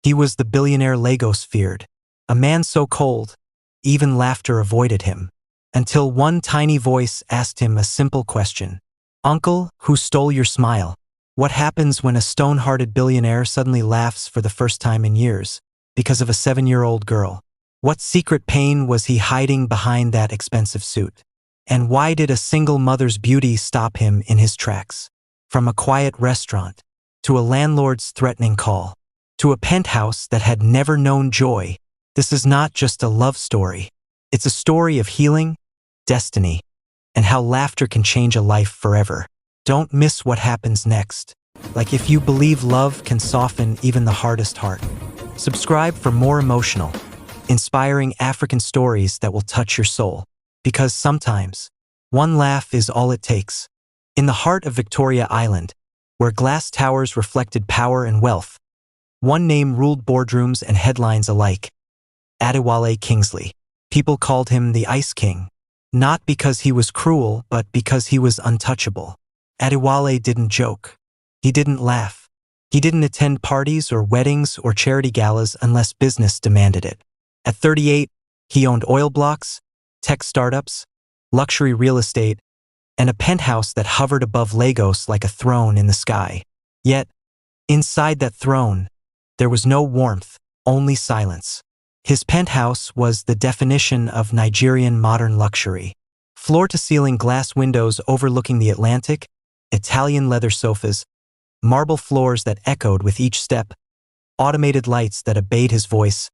He was the billionaire Lagos feared, a man so cold, even laughter avoided him, until one tiny voice asked him a simple question. Uncle, who stole your smile? What happens when a stone-hearted billionaire suddenly laughs for the first time in years, because of a 7-year-old girl? What secret pain was he hiding behind that expensive suit? And why did a single mother's beauty stop him in his tracks? From a quiet restaurant, to a landlord's threatening call, to a penthouse that had never known joy, this is not just a love story. It's a story of healing, destiny, and how laughter can change a life forever. Don't miss what happens next. Like if you believe love can soften even the hardest heart. Subscribe for more emotional, inspiring African stories that will touch your soul. Because sometimes, one laugh is all it takes. In the heart of Victoria Island, where glass towers reflected power and wealth, one name ruled boardrooms and headlines alike: Adewale Kingsley. People called him the Ice King, not because he was cruel, but because he was untouchable. Adewale didn't joke. He didn't laugh. He didn't attend parties or weddings or charity galas unless business demanded it. At 38, he owned oil blocks, tech startups, luxury real estate, and a penthouse that hovered above Lagos like a throne in the sky. Yet, inside that throne, there was no warmth, only silence. His penthouse was the definition of Nigerian modern luxury. Floor-to-ceiling glass windows overlooking the Atlantic, Italian leather sofas, marble floors that echoed with each step, automated lights that obeyed his voice,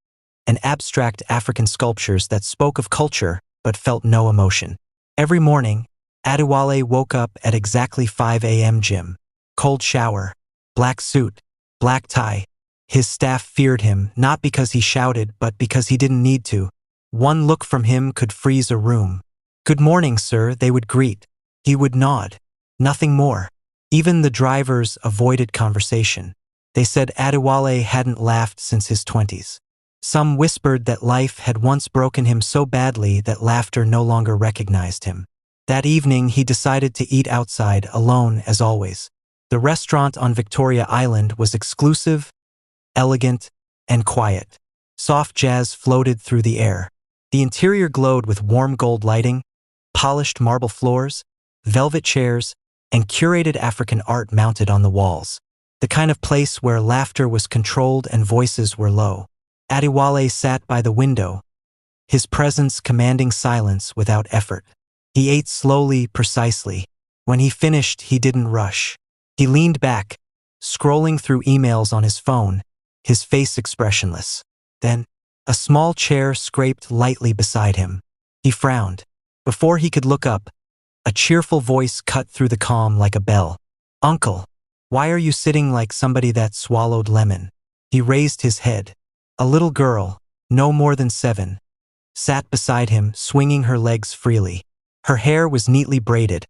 and abstract African sculptures that spoke of culture but felt no emotion. Every morning, Adewale woke up at exactly 5 a.m. Gym. Cold shower, black suit, black tie. His staff feared him, not because he shouted, but because he didn't need to. One look from him could freeze a room. "Good morning, sir," they would greet. He would nod. Nothing more. Even the drivers avoided conversation. They said Adewale hadn't laughed since his 20s. Some whispered that life had once broken him so badly that laughter no longer recognized him. That evening, he decided to eat outside, alone as always. The restaurant on Victoria Island was exclusive, elegant, and quiet. Soft jazz floated through the air. The interior glowed with warm gold lighting, polished marble floors, velvet chairs, and curated African art mounted on the walls. The kind of place where laughter was controlled and voices were low. Adewale sat by the window, his presence commanding silence without effort. He ate slowly, precisely. When he finished, he didn't rush. He leaned back, scrolling through emails on his phone, his face expressionless. Then, a small chair scraped lightly beside him. He frowned. Before he could look up, a cheerful voice cut through the calm like a bell. "Uncle, why are you sitting like somebody that swallowed lemon?" He raised his head. A little girl, no more than 7, sat beside him, swinging her legs freely. Her hair was neatly braided,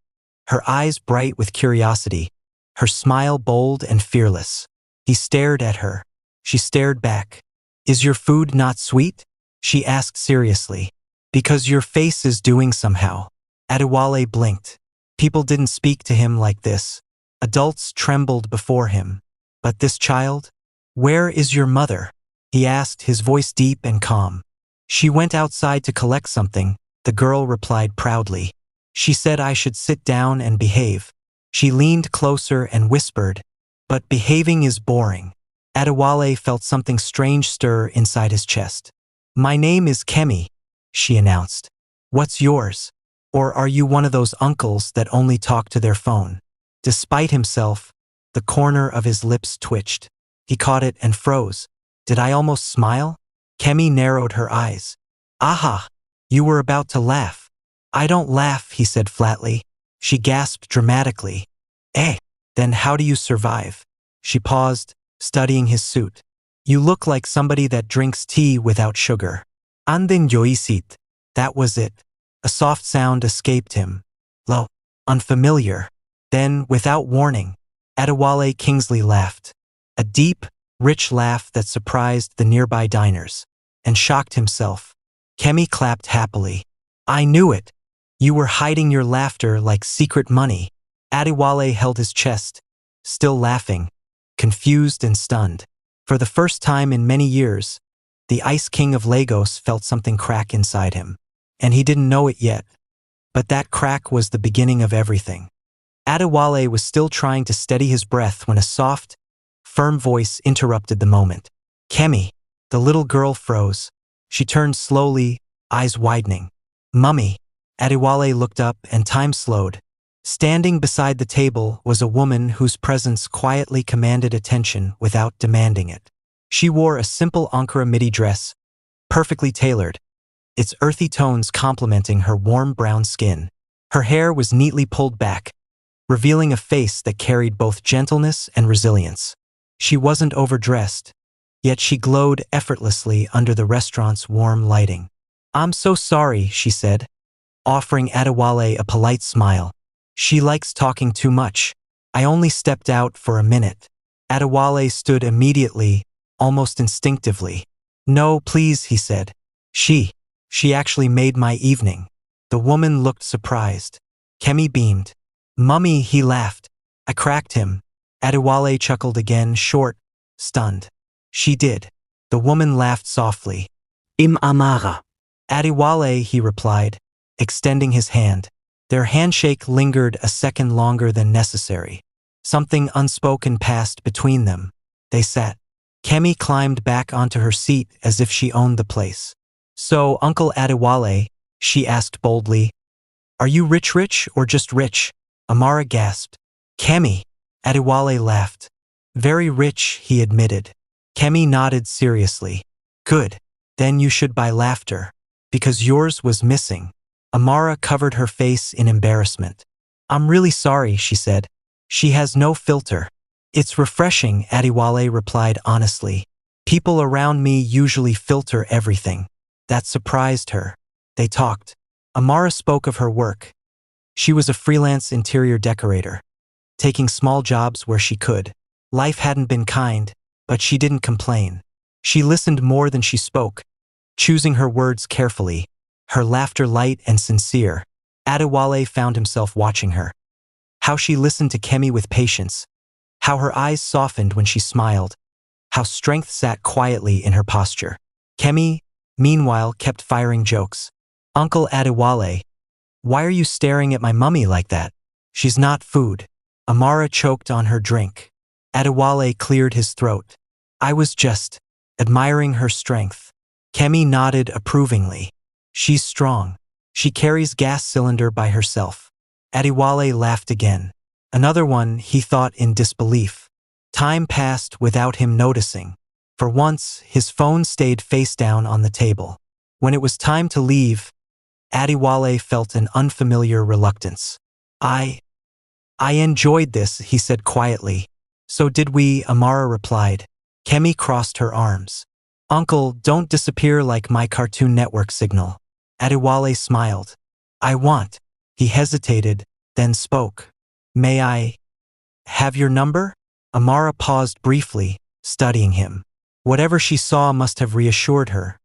her eyes bright with curiosity, her smile bold and fearless. He stared at her. She stared back. "Is your food not sweet?" she asked seriously. "Because your face is doing somehow." Adewale blinked. People didn't speak to him like this. Adults trembled before him. But this child? "Where is your mother?" he asked, his voice deep and calm. "She went outside to collect something," the girl replied proudly. "She said I should sit down and behave." She leaned closer and whispered, "But behaving is boring." Adewale felt something strange stir inside his chest. "My name is Kemi," she announced. "What's yours? Or are you one of those uncles that only talk to their phone?" Despite himself, the corner of his lips twitched. He caught it and froze. "Did I almost smile?" Kemi narrowed her eyes. "Aha! You were about to laugh." "I don't laugh," he said flatly. She gasped dramatically. "Eh, then how do you survive?" She paused, studying his suit. "You look like somebody that drinks tea without sugar." "Anden yoisit." That was it. A soft sound escaped him. Low, unfamiliar. Then, without warning, Adewale Kingsley laughed. A deep, rich laugh that surprised the nearby diners and shocked himself. Kemi clapped happily. "I knew it. You were hiding your laughter like secret money." Adewale held his chest, still laughing, confused and stunned. For the first time in many years, the Ice King of Lagos felt something crack inside him. And he didn't know it yet. But that crack was the beginning of everything. Adewale was still trying to steady his breath when a soft, firm voice interrupted the moment. Kemi. The little girl froze. She turned slowly, eyes widening. Mummy. Adewale looked up and time slowed. Standing beside the table was a woman whose presence quietly commanded attention without demanding it. She wore a simple Ankara midi dress, perfectly tailored, its earthy tones complementing her warm brown skin. Her hair was neatly pulled back, revealing a face that carried both gentleness and resilience. She wasn't overdressed, yet she glowed effortlessly under the restaurant's warm lighting. I'm so sorry, she said, offering Adewale a polite smile. She likes talking too much. I only stepped out for a minute. Adewale stood immediately, almost instinctively. No, please, he said. She actually made my evening. The woman looked surprised. Kemi beamed. Mummy, he laughed. I cracked him. Adewale chuckled again, short, stunned. She did. The woman laughed softly. Im Amara. Adewale, he replied, extending his hand. Their handshake lingered a second longer than necessary. Something unspoken passed between them. They sat. Kemi climbed back onto her seat as if she owned the place. So, Uncle Adewale, she asked boldly, are you rich or just rich? Amara gasped. Kemi. Adewale laughed. Very rich, he admitted. Kemi nodded seriously. Good. Then you should buy laughter. Because yours was missing. Amara covered her face in embarrassment. I'm really sorry, she said. She has no filter. It's refreshing, Adewale replied honestly. People around me usually filter everything. That surprised her. They talked. Amara spoke of her work. She was a freelance interior decorator, taking small jobs where she could. Life hadn't been kind, but she didn't complain. She listened more than she spoke, choosing her words carefully, her laughter light and sincere. Adewale found himself watching her. How she listened to Kemi with patience, how her eyes softened when she smiled, how strength sat quietly in her posture. Kemi, meanwhile, kept firing jokes. Uncle Adewale, why are you staring at my mummy like that? She's not food. Amara choked on her drink. Adewale cleared his throat. I was just admiring her strength. Kemi nodded approvingly. She's strong. She carries gas cylinder by herself. Adewale laughed again. Another one, he thought in disbelief. Time passed without him noticing. For once, his phone stayed face down on the table. When it was time to leave, Adewale felt an unfamiliar reluctance. I enjoyed this, he said quietly. So did we, Amara replied. Kemi crossed her arms. Uncle, don't disappear like my Cartoon Network signal. Adewale smiled. I want. He hesitated, then spoke. May I have your number? Amara paused briefly, studying him. Whatever she saw must have reassured her,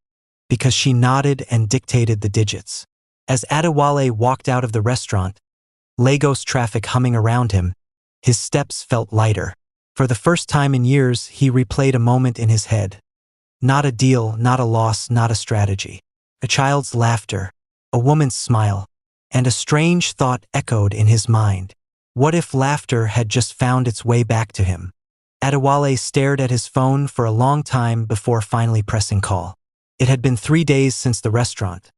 because she nodded and dictated the digits. As Adewale walked out of the restaurant, Lagos traffic humming around him, his steps felt lighter. For the first time in years, he replayed a moment in his head. Not a deal, not a loss, not a strategy. A child's laughter, a woman's smile, and a strange thought echoed in his mind. What if laughter had just found its way back to him? Adewale stared at his phone for a long time before finally pressing call. It had been 3 days since the restaurant.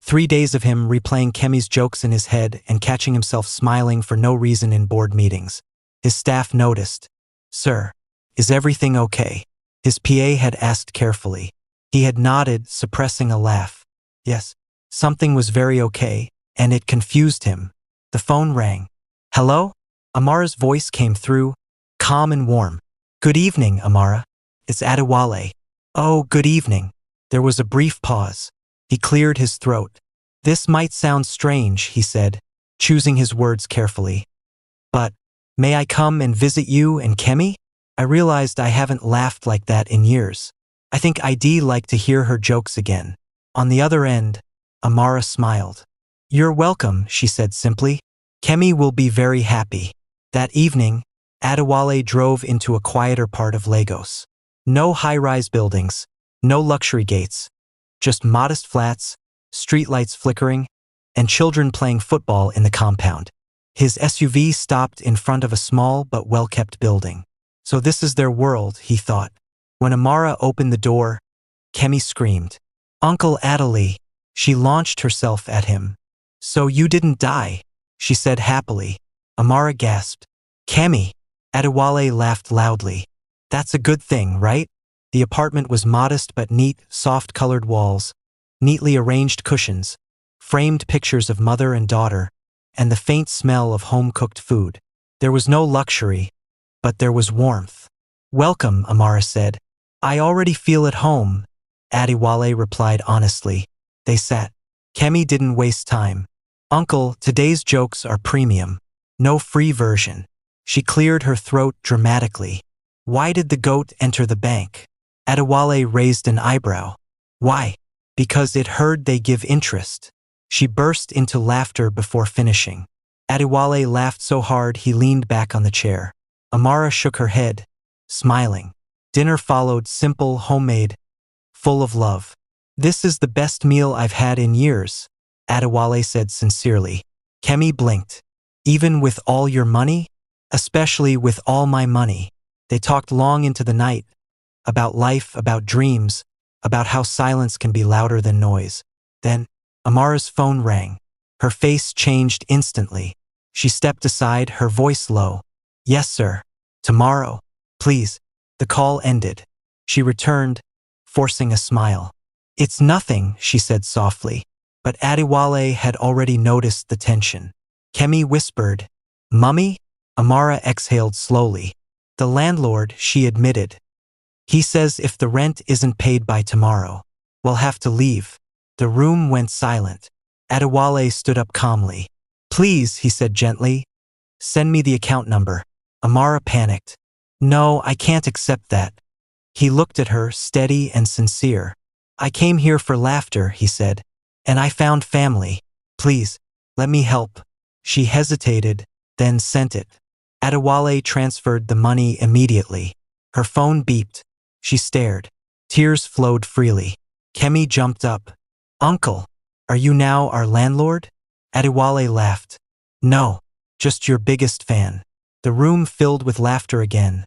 3 days of him replaying Kemi's jokes in his head and catching himself smiling for no reason in board meetings. His staff noticed. Sir, is everything okay? His PA had asked carefully. He had nodded, suppressing a laugh. Yes, something was very okay, and it confused him. The phone rang. Hello? Amara's voice came through, calm and warm. Good evening, Amara. It's Adewale. Oh, good evening. There was a brief pause. He cleared his throat. This might sound strange, he said, choosing his words carefully. But, may I come and visit you and Kemi? I realized I haven't laughed like that in years. I think I'd like to hear her jokes again. On the other end, Amara smiled. You're welcome, she said simply. Kemi will be very happy. That evening, Adewale drove into a quieter part of Lagos. No high-rise buildings, no luxury gates, just modest flats, streetlights flickering, and children playing football in the compound. His SUV stopped in front of a small but well-kept building. So this is their world, he thought. When Amara opened the door, Kemi screamed, "Uncle Adeli!" She launched herself at him. "So you didn't die," she said happily. Amara gasped. "Kemi!" Adewale laughed loudly. "That's a good thing, right?" The apartment was modest but neat, soft-colored walls, neatly arranged cushions, framed pictures of mother and daughter, and the faint smell of home-cooked food. There was no luxury, but there was warmth. "Welcome," Amara said. "I already feel at home," Adewale replied honestly. They sat. Kemi didn't waste time. "Uncle, today's jokes are premium. No free version." She cleared her throat dramatically. "Why did the goat enter the bank?" Adewale raised an eyebrow. "Why?" "Because it heard they give interest." She burst into laughter before finishing. Adewale laughed so hard he leaned back on the chair. Amara shook her head, smiling. Dinner followed, simple, homemade, full of love. "This is the best meal I've had in years," Adewale said sincerely. Kemi blinked. "Even with all your money?" "Especially with all my money." They talked long into the night, about life, about dreams, about how silence can be louder than noise. Then, Amara's phone rang. Her face changed instantly. She stepped aside, her voice low. "Yes, sir. Tomorrow. Please." The call ended. She returned, forcing a smile. "It's nothing," she said softly. But Adewale had already noticed the tension. Kemi whispered, "Mummy?" Amara exhaled slowly. "The landlord," she admitted. "He says if the rent isn't paid by tomorrow, we'll have to leave." The room went silent. Adewale stood up calmly. "Please," he said gently, "send me the account number." Amara panicked. "No, I can't accept that." He looked at her, steady and sincere. "I came here for laughter," he said, "and I found family. Please, let me help." She hesitated, then sent it. Adewale transferred the money immediately. Her phone beeped. She stared. Tears flowed freely. Kemi jumped up. "Uncle, are you now our landlord?" Adewale laughed. "No, just your biggest fan." The room filled with laughter again.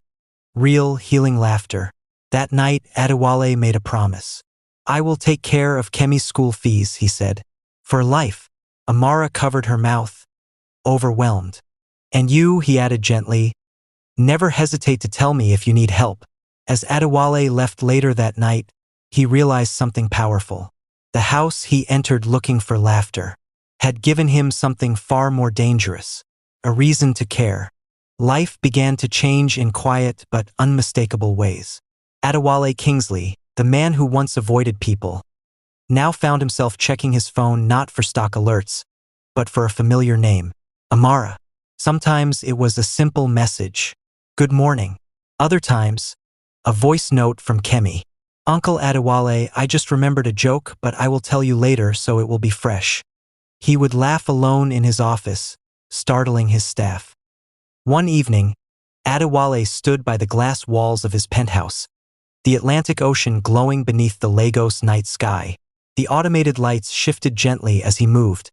Real, healing laughter. That night, Adewale made a promise. "I will take care of Kemi's school fees," he said. "For life." Amara covered her mouth, overwhelmed. "And you," he added gently, "never hesitate to tell me if you need help." As Adewale left later that night, he realized something powerful. The house he entered looking for laughter had given him something far more dangerous, a reason to care. Life began to change in quiet but unmistakable ways. Adewale Kingsley, the man who once avoided people, now found himself checking his phone not for stock alerts, but for a familiar name, Amara. Sometimes it was a simple message, "Good morning." Other times, a voice note from Kemi. "Uncle Adewale, I just remembered a joke, but I will tell you later so it will be fresh." He would laugh alone in his office, startling his staff. One evening, Adewale stood by the glass walls of his penthouse, the Atlantic Ocean glowing beneath the Lagos night sky. The automated lights shifted gently as he moved,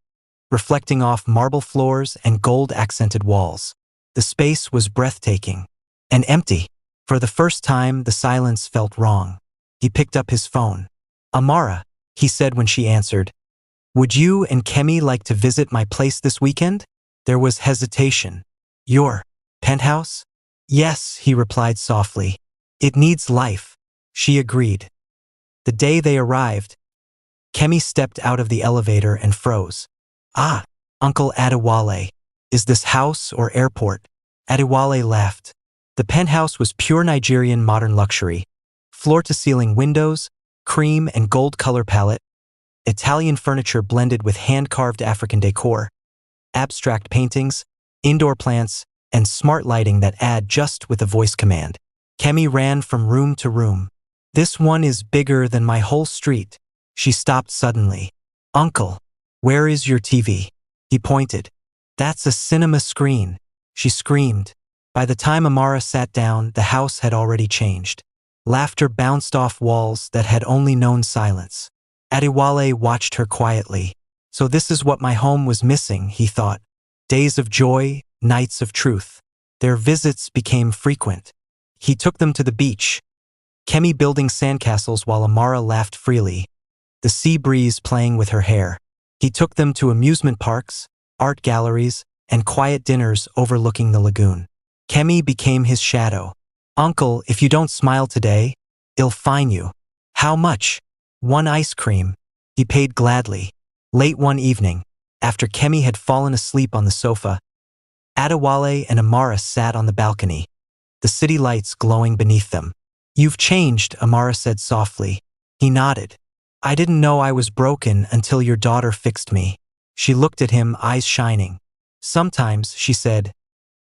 reflecting off marble floors and gold-accented walls. The space was breathtaking and empty. For the first time, the silence felt wrong. He picked up his phone. "Amara," he said when she answered, "would you and Kemi like to visit my place this weekend?" There was hesitation. "Your penthouse?" "Yes," he replied softly. "It needs life." She agreed. The day they arrived, Kemi stepped out of the elevator and froze. "Ah, Uncle Adewale, is this house or airport?" Adewale laughed. The penthouse was pure Nigerian modern luxury. Floor-to-ceiling windows, cream and gold color palette, Italian furniture blended with hand-carved African decor, abstract paintings, indoor plants, and smart lighting that add just with a voice command. Kemi ran from room to room. "This one is bigger than my whole street." She stopped suddenly. "Uncle, where is your TV?" He pointed. "That's a cinema screen," she screamed. By the time Amara sat down, the house had already changed. Laughter bounced off walls that had only known silence. Adewale watched her quietly. So this is what my home was missing, he thought. Days of joy, nights of truth. Their visits became frequent. He took them to the beach, Kemi building sandcastles while Amara laughed freely, the sea breeze playing with her hair. He took them to amusement parks, art galleries, and quiet dinners overlooking the lagoon. Kemi became his shadow. Uncle, if you don't smile today, I'll fine you. How much? 1 ice cream. He paid gladly. Late one evening, after Kemi had fallen asleep on the sofa, Adewale and Amara sat on the balcony, the city lights glowing beneath them. You've changed, Amara said softly. He nodded. I didn't know I was broken until your daughter fixed me. She looked at him, eyes shining. Sometimes, she said,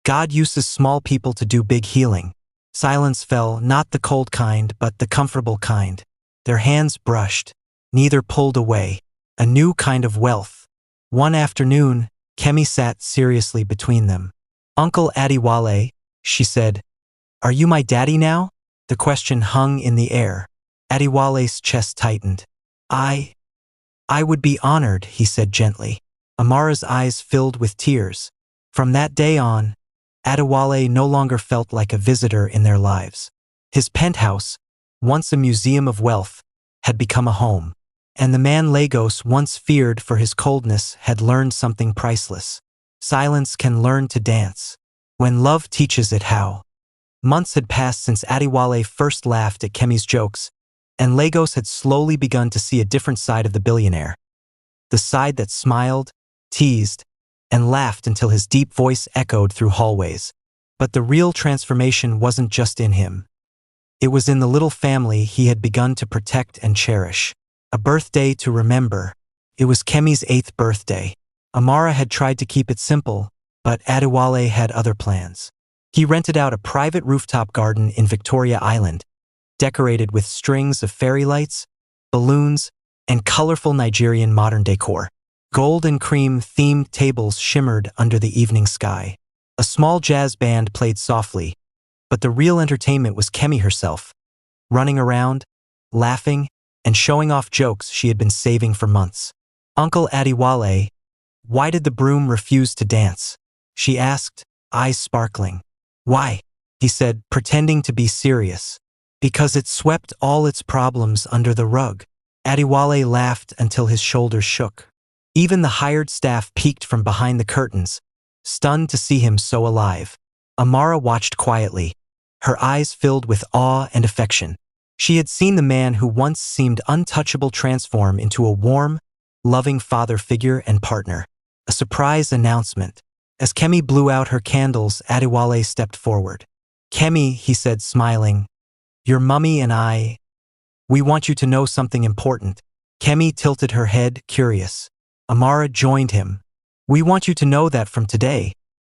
God uses small people to do big healing. Silence fell, not the cold kind, but the comfortable kind. Their hands brushed. Neither pulled away. A new kind of wealth. One afternoon, Kemi sat seriously between them. Uncle Adewale, she said, are you my daddy now? The question hung in the air. Adewale's chest tightened. I would be honored, he said gently. Amara's eyes filled with tears. From that day on, Adewale no longer felt like a visitor in their lives. His penthouse, once a museum of wealth, had become a home. And the man Lagos once feared for his coldness had learned something priceless. Silence can learn to dance, when love teaches it how. Months had passed since Adewale first laughed at Kemi's jokes, and Lagos had slowly begun to see a different side of the billionaire. The side that smiled, teased, and laughed until his deep voice echoed through hallways. But the real transformation wasn't just in him. It was in the little family he had begun to protect and cherish. A birthday to remember. It was Kemi's 8th birthday. Amara had tried to keep it simple, but Adewale had other plans. He rented out a private rooftop garden in Victoria Island, decorated with strings of fairy lights, balloons, and colorful Nigerian modern decor. Gold and cream-themed tables shimmered under the evening sky. A small jazz band played softly, but the real entertainment was Kemi herself, running around, laughing, and showing off jokes she had been saving for months. Uncle Adewale, why did the broom refuse to dance? She asked, eyes sparkling. Why? He said, pretending to be serious. Because it swept all its problems under the rug. Adewale laughed until his shoulders shook. Even the hired staff peeked from behind the curtains, stunned to see him so alive. Amara watched quietly, her eyes filled with awe and affection. She had seen the man who once seemed untouchable transform into a warm, loving father figure and partner. A surprise announcement. As Kemi blew out her candles, Adewale stepped forward. Kemi, he said, smiling, your mummy and we want you to know something important. Kemi tilted her head, curious. Amara joined him. We want you to know that from today,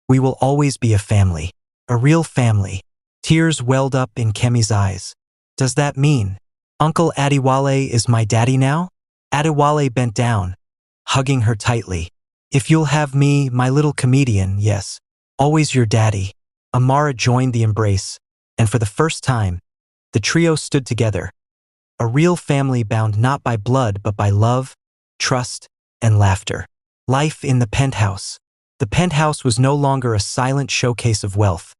we will always be a family. A real family. Tears welled up in Kemi's eyes. Does that mean Uncle Adewale is my daddy now? Adewale bent down, hugging her tightly. If you'll have me, my little comedian, yes, always your daddy. Amara joined the embrace, and for the first time, the trio stood together. A real family bound not by blood but by love, trust, and laughter. Life in the penthouse. The penthouse was no longer a silent showcase of wealth.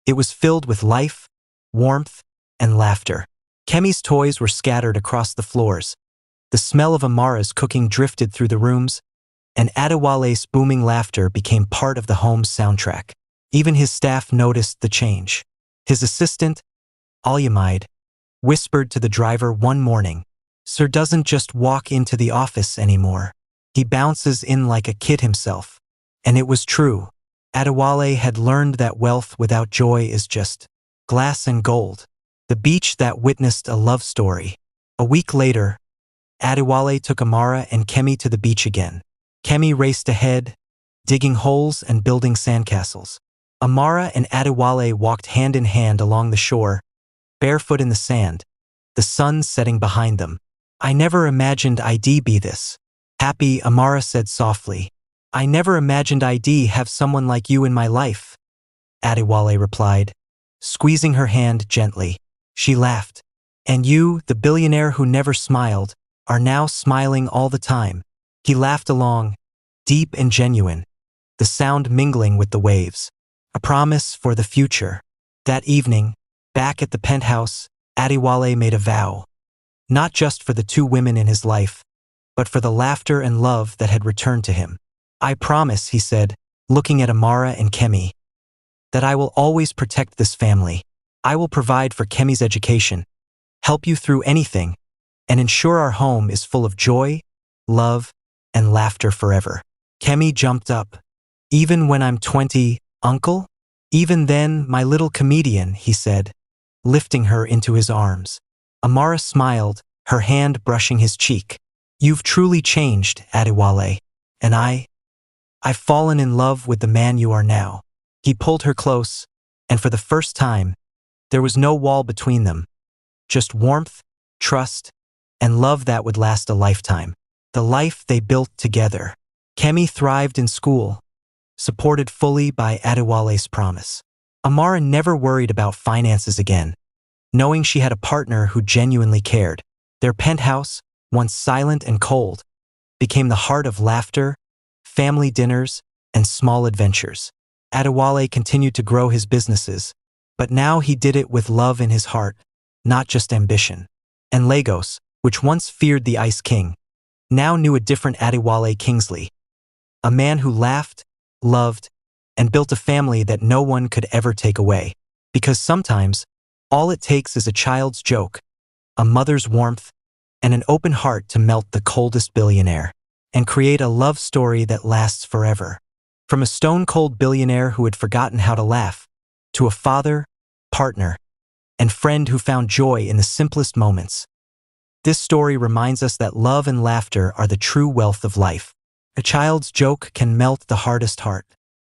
It was filled with life, warmth, and laughter. Kemi's toys were scattered across the floors. The smell of Amara's cooking drifted through the rooms, and Adewale's booming laughter became part of the home's soundtrack. Even his staff noticed the change. His assistant, Alyamide, whispered to the driver one morning, Sir doesn't just walk into the office anymore. He bounces in like a kid himself. And it was true. Adewale had learned that wealth without joy is just glass and gold. The beach that witnessed a love story. A week later, Adewale took Amara and Kemi to the beach again. Kemi raced ahead, digging holes and building sandcastles. Amara and Adewale walked hand in hand along the shore, barefoot in the sand, the sun setting behind them. I never imagined I'd be this happy, Amara said softly. I never imagined I'd have someone like you in my life, Adewale replied, squeezing her hand gently. She laughed. And you, the billionaire who never smiled, are now smiling all the time. He laughed along, deep and genuine, the sound mingling with the waves. A promise for the future. That evening, back at the penthouse, Adewale made a vow. Not just for the two women in his life, but for the laughter and love that had returned to him. I promise, he said, looking at Amara and Kemi, that I will always protect this family. I will provide for Kemi's education, help you through anything, and ensure our home is full of joy, love, and laughter forever. Kemi jumped up. Even when I'm 20, uncle? Even then, my little comedian, he said, lifting her into his arms. Amara smiled, her hand brushing his cheek. You've truly changed, Adewale, and I've fallen in love with the man you are now. He pulled her close, and for the first time, there was no wall between them. Just warmth, trust, and love that would last a lifetime. The life they built together. Kemi thrived in school, supported fully by Adewale's promise. Amara never worried about finances again, knowing she had a partner who genuinely cared. Their penthouse, once silent and cold, became the heart of laughter, family dinners, and small adventures. Adewale continued to grow his businesses, but now he did it with love in his heart, not just ambition. And Lagos, which once feared the Ice King, now knew a different Adewale Kingsley, a man who laughed, loved, and built a family that no one could ever take away. Because sometimes, all it takes is a child's joke, a mother's warmth, and an open heart to melt the coldest billionaire, and create a love story that lasts forever. From a stone-cold billionaire who had forgotten how to laugh, to a father, partner, and friend who found joy in the simplest moments. This story reminds us that love and laughter are the true wealth of life. A child's joke can melt the hardest heart.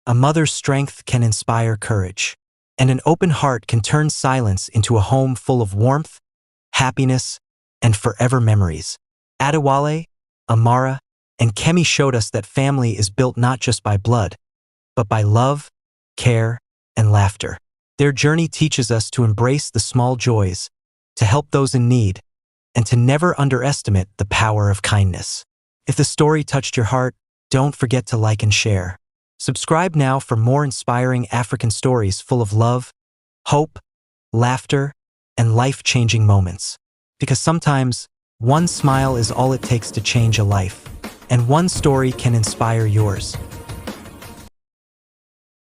A mother's strength can inspire courage. And an open heart can turn silence into a home full of warmth, happiness, and forever memories. Adewale, Amara, and Kemi showed us that family is built not just by blood, but by love, care, and laughter. Their journey teaches us to embrace the small joys, to help those in need, and to never underestimate the power of kindness. If the story touched your heart, don't forget to like and share. Subscribe now for more inspiring African stories full of love, hope, laughter, and life-changing moments. Because sometimes, one smile is all it takes to change a life, and one story can inspire yours.